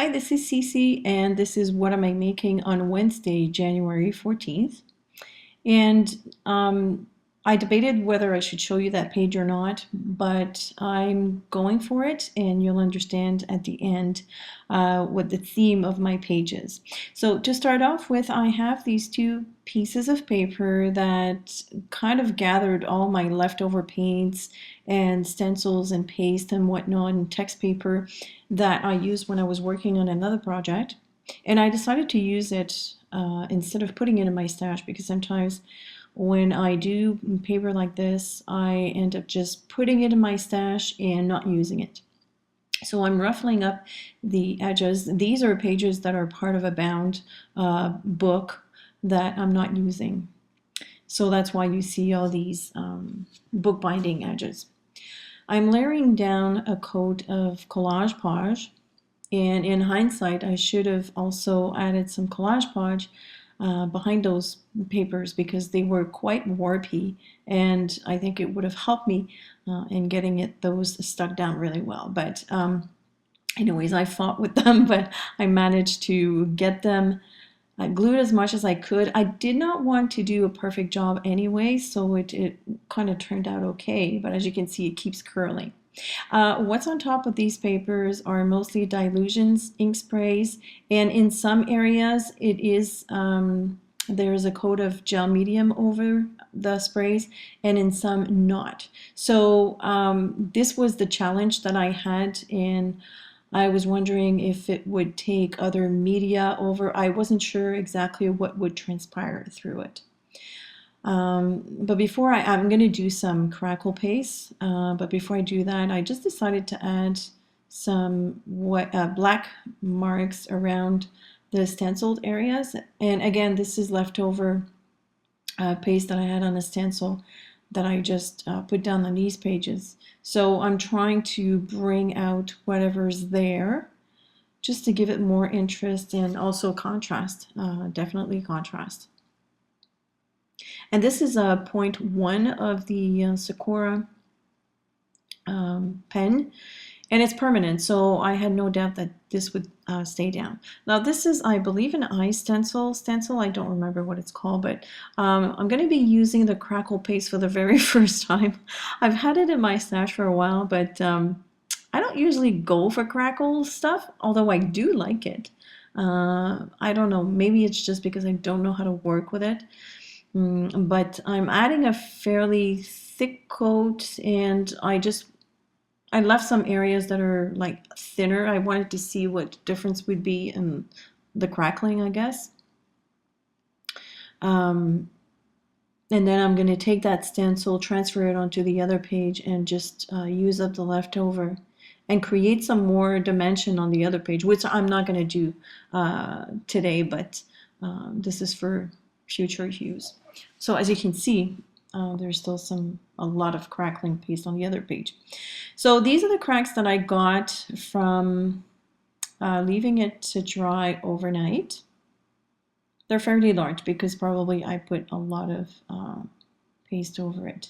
Hi, this is CeeCee, and this is what am I making on Wednesday, January 14th. And I debated whether I should show you that page or not, but I'm going for it, and you'll understand at the end what the theme of my page is. So to start off with, I have these two pieces of paper that kind of gathered all my leftover paints and stencils and paste and whatnot and text paper that I used when I was working on another project. And I decided to use it instead of putting it in my stash, because sometimes when I do paper like this, I end up just putting it in my stash and not using it. So I'm ruffling up the edges. These are pages that are part of a bound book that I'm not using. So that's why you see all these bookbinding edges. I'm layering down a coat of Collage Podge, and in hindsight, I should have also added some Collage Podge behind those papers because they were quite warpy, and I think it would have helped me in getting those stuck down really well. But anyways, I fought with them, but I managed to get them glued as much as I could. I did not want to do a perfect job anyway, so it kind of turned out okay, but as you can see, it keeps curling. What's on top of these papers are mostly dilutions, ink sprays, and in some areas it is there's a coat of gel medium over the sprays, and in some not. So this was the challenge that I had, and I was wondering if it would take other media over. I wasn't sure exactly what would transpire through it. But before I'm going to do some crackle paste, but before I do that, I just decided to add some black marks around the stenciled areas. And again, this is leftover paste that I had on a stencil that I just put down on these pages. So I'm trying to bring out whatever's there just to give it more interest and also contrast, definitely contrast. And this is point one of the Sakura pen, and it's permanent, so I had no doubt that this would stay down. Now this is, I believe, an eye stencil. I don't remember what it's called, but I'm going to be using the crackle paste for the very first time. I've had it in my stash for a while, but I don't usually go for crackle stuff, although I do like it. I don't know, maybe it's just because I don't know how to work with it. But I'm adding a fairly thick coat, and I left some areas that are like thinner. I wanted to see what difference would be in the crackling, I guess. And then I'm going to take that stencil, transfer it onto the other page, and just use up the leftover and create some more dimension on the other page, which I'm not going to do today, but this is for future use. So as you can see, there's still a lot of crackling paste on the other page. So these are the cracks that I got from leaving it to dry overnight. They're fairly large because probably I put a lot of paste over it.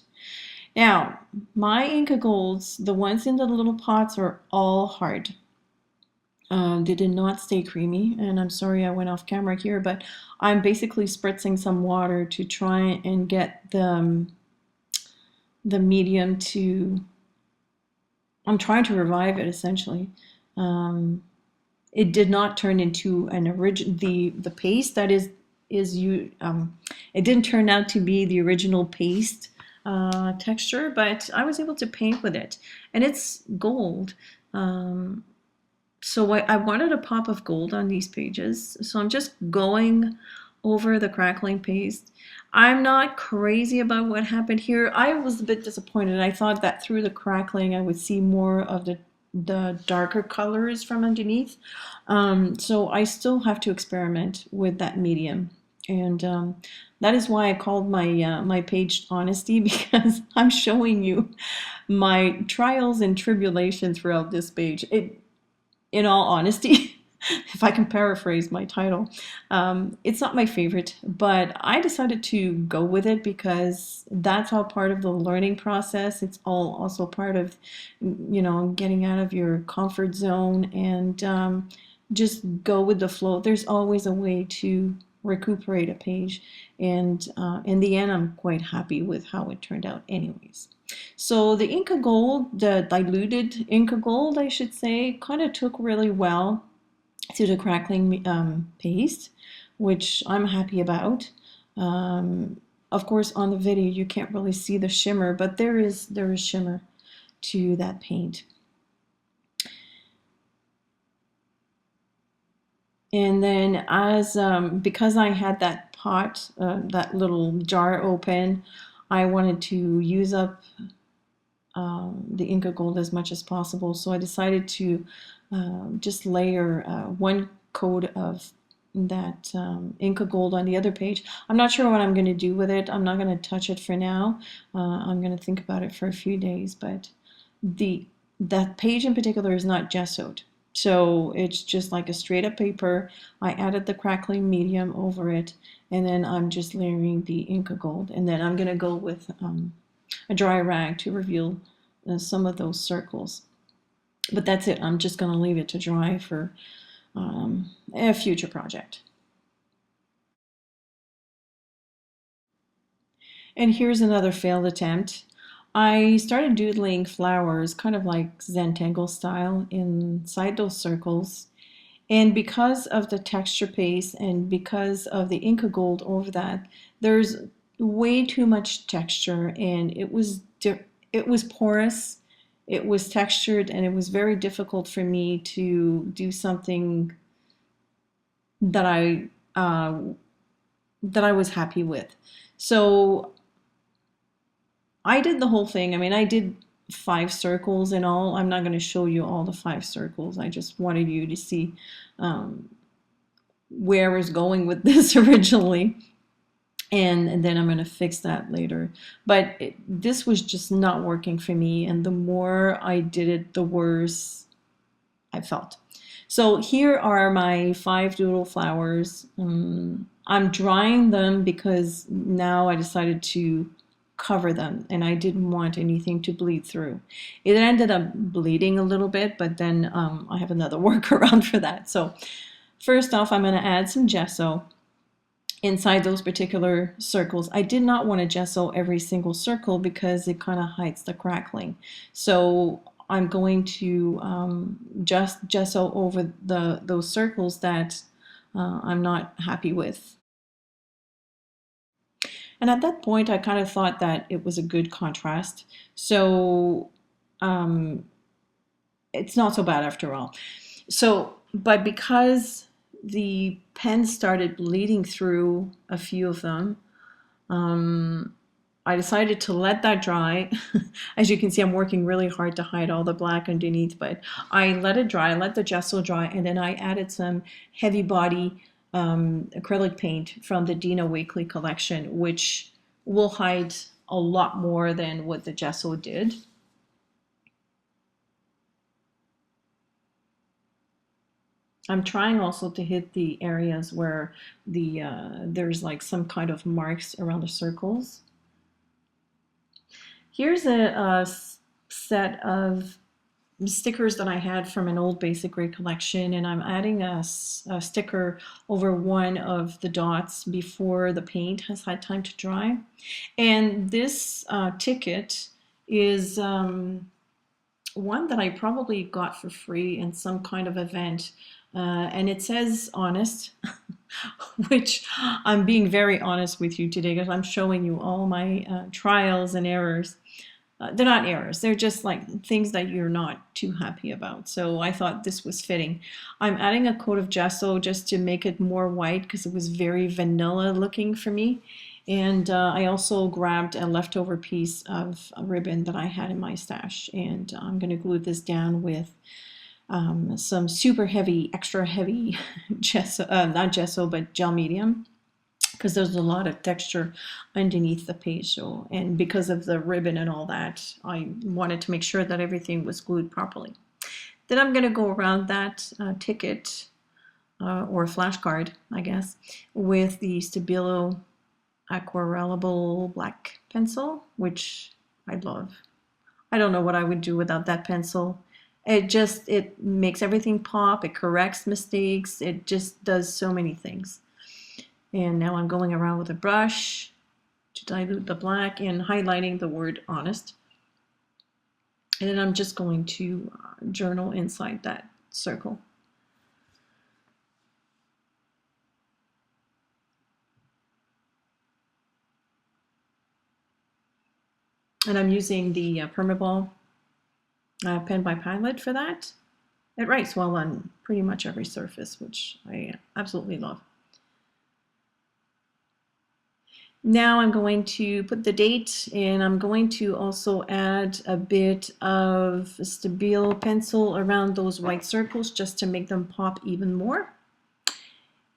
Now, my Inca Golds, the ones in the little pots, are all hard. They did not stay creamy, and I'm sorry I went off camera here, but I'm basically spritzing some water to try and get the medium to, I'm trying to revive it essentially. It did not turn into an original, the paste that is you, it didn't turn out to be the original paste texture, but I was able to paint with it, and it's gold. So I wanted a pop of gold on these pages, so I'm just going over the crackling paste. I'm not crazy about what happened here. I was a bit disappointed. I thought that through the crackling I would see more of the darker colors from underneath. So I still have to experiment with that medium. And that is why I called my page Honesty, because I'm showing you my trials and tribulations throughout this page. In all honesty, if I can paraphrase my title, it's not my favorite, but I decided to go with it because that's all part of the learning process. It's all also part of, getting out of your comfort zone and just go with the flow. There's always a way to recuperate a page, and in the end, I'm quite happy with how it turned out anyways. So the Inca Gold, the diluted Inca Gold, I should say, kind of took really well to the crackling paste, which I'm happy about. Of course, on the video, you can't really see the shimmer, but there is shimmer to that paint. And then because I had that pot, that little jar open, I wanted to use up the Inca Gold as much as possible. So I decided to just layer one coat of that Inca Gold on the other page. I'm not sure what I'm going to do with it. I'm not going to touch it for now. I'm going to think about it for a few days, but that page in particular is not gessoed. So it's just like a straight up paper. I added the crackling medium over it, and then I'm just layering the Inca Gold. And then I'm going to go with a dry rag to reveal some of those circles. But that's it. I'm just going to leave it to dry for a future project. And here's another failed attempt. I started doodling flowers, kind of like Zentangle style, inside those circles. And because of the texture paste and because of the Inca Gold over that, there's way too much texture, and it was porous, it was textured, and it was very difficult for me to do something that I was happy with. So I did the whole thing. I mean, I did 5 circles in all. I'm not going to show you all the 5 circles. I just wanted you to see where I was going with this originally. And then I'm going to fix that later. But this was just not working for me. And the more I did it, the worse I felt. So here are my 5 doodle flowers. I'm drying them because now I decided to cover them, and I didn't want anything to bleed through. It ended up bleeding a little bit, but then I have another workaround for that. So first off, I'm going to add some gesso inside those particular circles. I did not want to gesso every single circle because it kind of hides the crackling. So I'm going to just gesso over those circles that I'm not happy with. And at that point, I kind of thought that it was a good contrast. So it's not so bad after all. So, but because the pen started bleeding through a few of them, I decided to let that dry. As you can see, I'm working really hard to hide all the black underneath, but I let it dry, let the gesso dry, and then I added some heavy body acrylic paint from the Dina Wakley collection, which will hide a lot more than what the gesso did. I'm trying also to hit the areas where there's like some kind of marks around the circles. Here's a set of stickers that I had from an old basic grade collection, and I'm adding a sticker over one of the dots before the paint has had time to dry. And this ticket is one that I probably got for free in some kind of event. And it says honest, which I'm being very honest with you today because I'm showing you all my trials and errors. They're not errors, they're just like things that you're not too happy about. So I thought this was fitting. I'm adding a coat of gesso just to make it more white because it was very vanilla looking for me. And I also grabbed a leftover piece of a ribbon that I had in my stash, and I'm going to glue this down with some super heavy, extra heavy gesso, not gesso, but gel medium, because there's a lot of texture underneath the page. So, and because of the ribbon and all that, I wanted to make sure that everything was glued properly. Then I'm going to go around that ticket or flashcard, I guess, with the Stabilo aquarellable black pencil, which I love. I don't know what I would do without that pencil. It makes everything pop, it corrects mistakes, it just does so many things. And now I'm going around with a brush to dilute the black and highlighting the word honest. And then I'm just going to journal inside that circle. And I'm using the Permaball pen by Pilot for that. It writes well on pretty much every surface, which I absolutely love. Now I'm going to put the date, and I'm going to also add a bit of Stabilo pencil around those white circles just to make them pop even more.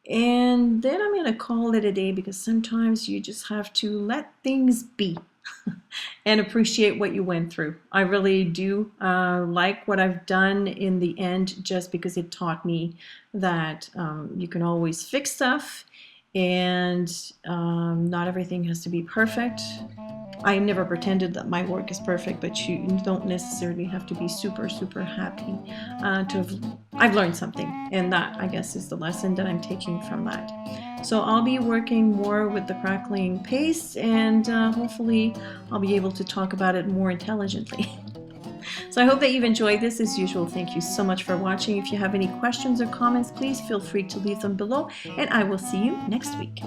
And then I'm going to call it a day, because sometimes you just have to let things be and appreciate what you went through. I really do like what I've done in the end, just because it taught me that you can always fix stuff, and not everything has to be perfect. I never pretended that my work is perfect, but you don't necessarily have to be super, super happy I've learned something, and that, I guess, is the lesson that I'm taking from that. So I'll be working more with the crackling paste, and hopefully I'll be able to talk about it more intelligently. So I hope that you've enjoyed this. As usual, thank you so much for watching. If you have any questions or comments, please feel free to leave them below, and I will see you next week.